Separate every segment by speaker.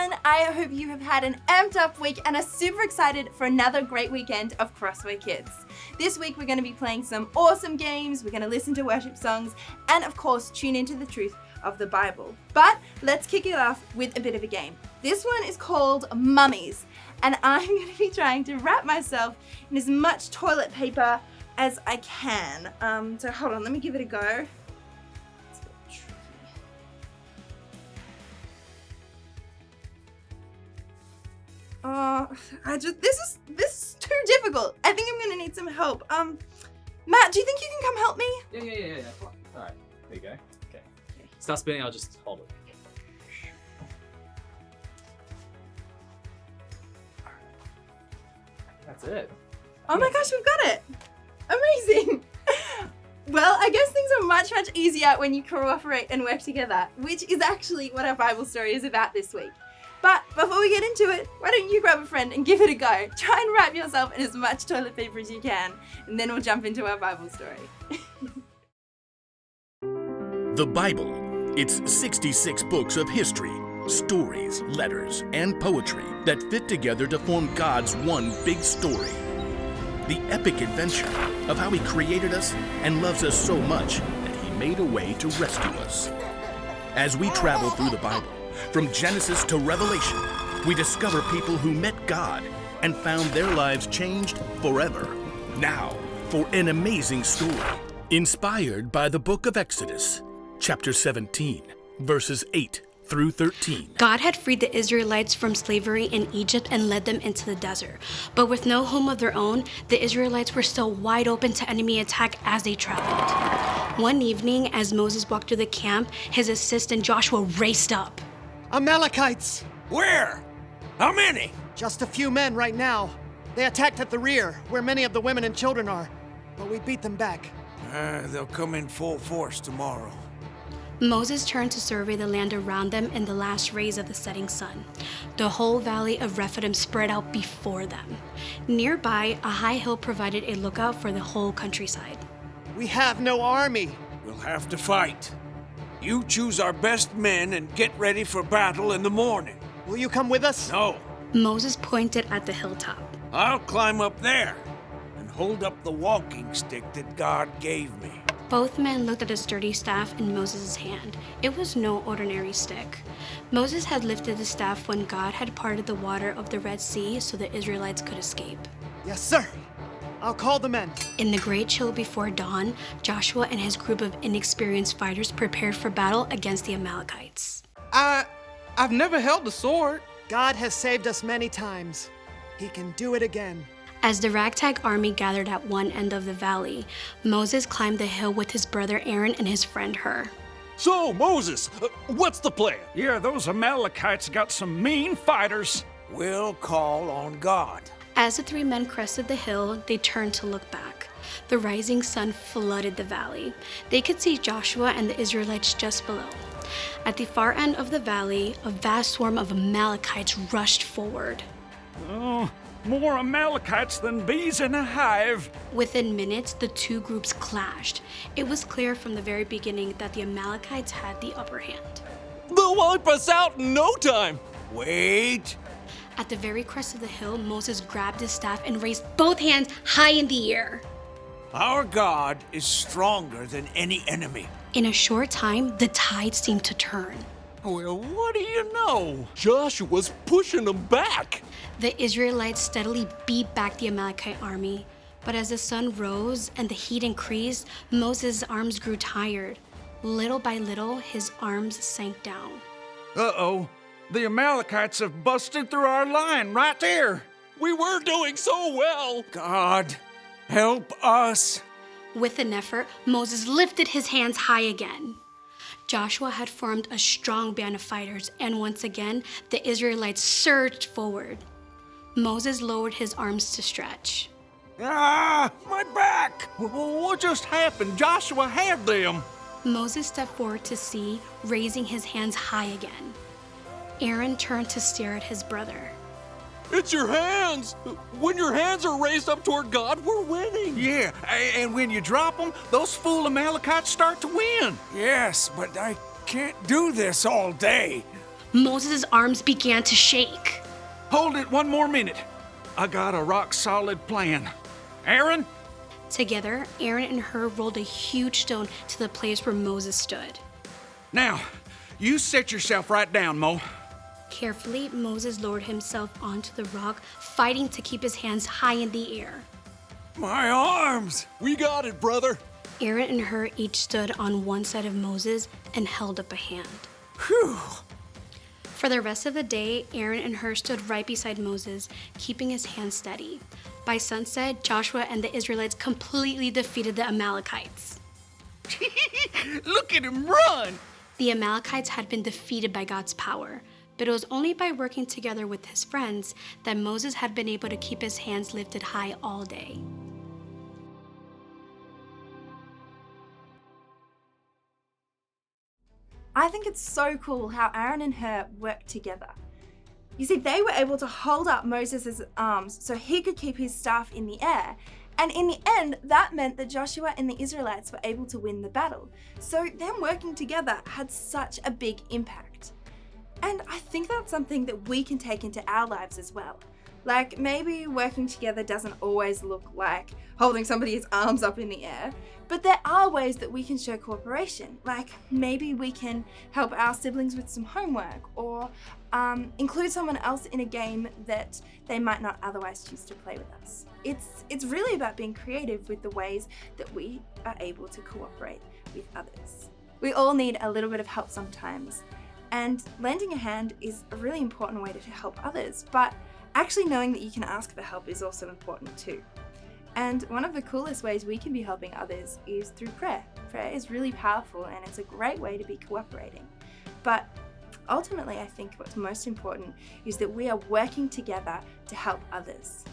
Speaker 1: everyone. I hope you have had an amped up week and are super excited for another great weekend of Crossway Kids. This week we're going to be playing some awesome games, we're going to listen to worship songs, and of course tune into the truth of the Bible. But let's kick it off with a bit of a game. This one is called Mummies, and I'm going to be trying to wrap myself in as much toilet paper as I can. So hold on, let me give it a go. This is too difficult. I think I'm gonna need some help. Matt, do you think you can come help me?
Speaker 2: Yeah. All right, there you go. Okay. Start spinning, I'll just hold it. That's it.
Speaker 1: Oh my gosh, we've got it. Amazing. Well, I guess things are much easier when you cooperate and work together, which is actually what our Bible story is about this week. But before we get into it, why don't you grab a friend and give it a go? Try and wrap yourself in as much toilet paper as you can, and then we'll jump into our Bible story.
Speaker 3: The Bible. It's 66 books of history, stories, letters, and poetry that fit together to form God's one big story. The epic adventure of how He created us and loves us so much that He made a way to rescue us. As we travel through the Bible, from Genesis to Revelation, we discover people who met God and found their lives changed forever. Now, for an amazing story, inspired by the book of Exodus, chapter 17, verses 8 through 13.
Speaker 4: God had freed the Israelites from slavery in Egypt and led them into the desert. But with no home of their own, the Israelites were still wide open to enemy attack as they traveled. One evening, as Moses walked through the camp, his assistant Joshua raced up.
Speaker 5: Amalekites!
Speaker 6: Where? How many?
Speaker 5: Just a few men right now. They attacked at the rear, where many of the women and children are. But we beat them back.
Speaker 6: They'll come in full force tomorrow.
Speaker 4: Moses turned to survey the land around them in the last rays of the setting sun. The whole valley of Rephidim spread out before them. Nearby, a high hill provided a lookout for the whole countryside.
Speaker 5: We have no army.
Speaker 6: We'll have to fight. You choose our best men and get ready for battle in the morning.
Speaker 5: Will you come with us?
Speaker 6: No.
Speaker 4: Moses pointed at the hilltop.
Speaker 6: I'll climb up there and hold up the walking stick that God gave me.
Speaker 4: Both men looked at the sturdy staff in Moses' hand. It was no ordinary stick. Moses had lifted the staff when God had parted the water of the Red Sea so the Israelites could escape.
Speaker 5: Yes, sir. I'll call the men.
Speaker 4: In the great chill before dawn, Joshua and his group of inexperienced fighters prepared for battle against the Amalekites.
Speaker 7: I've never held a sword.
Speaker 5: God has saved us many times. He can do it again.
Speaker 4: As the ragtag army gathered at one end of the valley, Moses climbed the hill with his brother Aaron and his friend Hur.
Speaker 8: So, Moses, what's the plan?
Speaker 9: Yeah, those Amalekites got some mean fighters.
Speaker 6: We'll call on God.
Speaker 4: As the three men crested the hill, they turned to look back. The rising sun flooded the valley. They could see Joshua and the Israelites just below. At the far end of the valley, a vast swarm of Amalekites rushed forward.
Speaker 9: Oh, more Amalekites than bees in a hive.
Speaker 4: Within minutes, the two groups clashed. It was clear from the very beginning that the Amalekites had the upper hand.
Speaker 8: They'll wipe us out in no time.
Speaker 6: Wait.
Speaker 4: At the very crest of the hill, Moses grabbed his staff and raised both hands high in the air.
Speaker 6: Our God is stronger than any enemy.
Speaker 4: In a short time, the tide seemed to turn.
Speaker 8: Well, what do you know? Joshua's pushing them back.
Speaker 4: The Israelites steadily beat back the Amalekite army. But as the sun rose and the heat increased, Moses' arms grew tired. Little by little, his arms sank down.
Speaker 9: Uh-oh. The Amalekites have busted through our line right there.
Speaker 8: We were doing so well.
Speaker 6: God, help us.
Speaker 4: With an effort, Moses lifted his hands high again. Joshua had formed a strong band of fighters, and once again, the Israelites surged forward. Moses lowered his arms to stretch.
Speaker 9: Ah, my back! What just happened? Joshua had them.
Speaker 4: Moses stepped forward to see, raising his hands high again. Aaron turned to stare at his brother.
Speaker 8: It's your hands! When your hands are raised up toward God, we're winning!
Speaker 9: Yeah, and when you drop them, those fool Amalekites start to win.
Speaker 6: Yes, but I can't do this all day.
Speaker 4: Moses' arms began to shake.
Speaker 9: Hold it one more minute. I got a rock-solid plan. Aaron?
Speaker 4: Together, Aaron and Hur rolled a huge stone to the place where Moses stood.
Speaker 9: Now, you set yourself right down, Mo.
Speaker 4: Carefully, Moses lowered himself onto the rock, fighting to keep his hands high in the air.
Speaker 6: My arms!
Speaker 8: We got it, brother.
Speaker 4: Aaron and Hur each stood on one side of Moses and held up a hand.
Speaker 6: Whew!
Speaker 4: For the rest of the day, Aaron and Hur stood right beside Moses, keeping his hands steady. By sunset, Joshua and the Israelites completely defeated the Amalekites.
Speaker 9: Look at him run!
Speaker 4: The Amalekites had been defeated by God's power, but it was only by working together with his friends that Moses had been able to keep his hands lifted high all day.
Speaker 1: I think it's so cool how Aaron and Hur worked together. You see, they were able to hold up Moses' arms so he could keep his staff in the air. And in the end, that meant that Joshua and the Israelites were able to win the battle. So them working together had such a big impact. And I think that's something that we can take into our lives as well. Like, maybe working together doesn't always look like holding somebody's arms up in the air, but there are ways that we can show cooperation. Like, maybe we can help our siblings with some homework, or include someone else in a game that they might not otherwise choose to play with us. It's really about being creative with the ways that we are able to cooperate with others. We all need a little bit of help sometimes, and lending a hand is a really important way to help others, but actually knowing that you can ask for help is also important too. And one of the coolest ways we can be helping others is through prayer. Prayer is really powerful and it's a great way to be cooperating. But ultimately, I think what's most important is that we are working together to help others.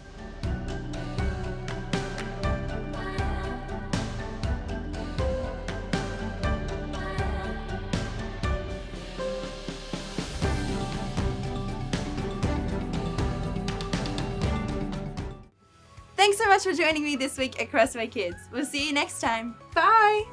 Speaker 1: Thanks so much for joining me this week at Crossway Kids. We'll see you next time. Bye!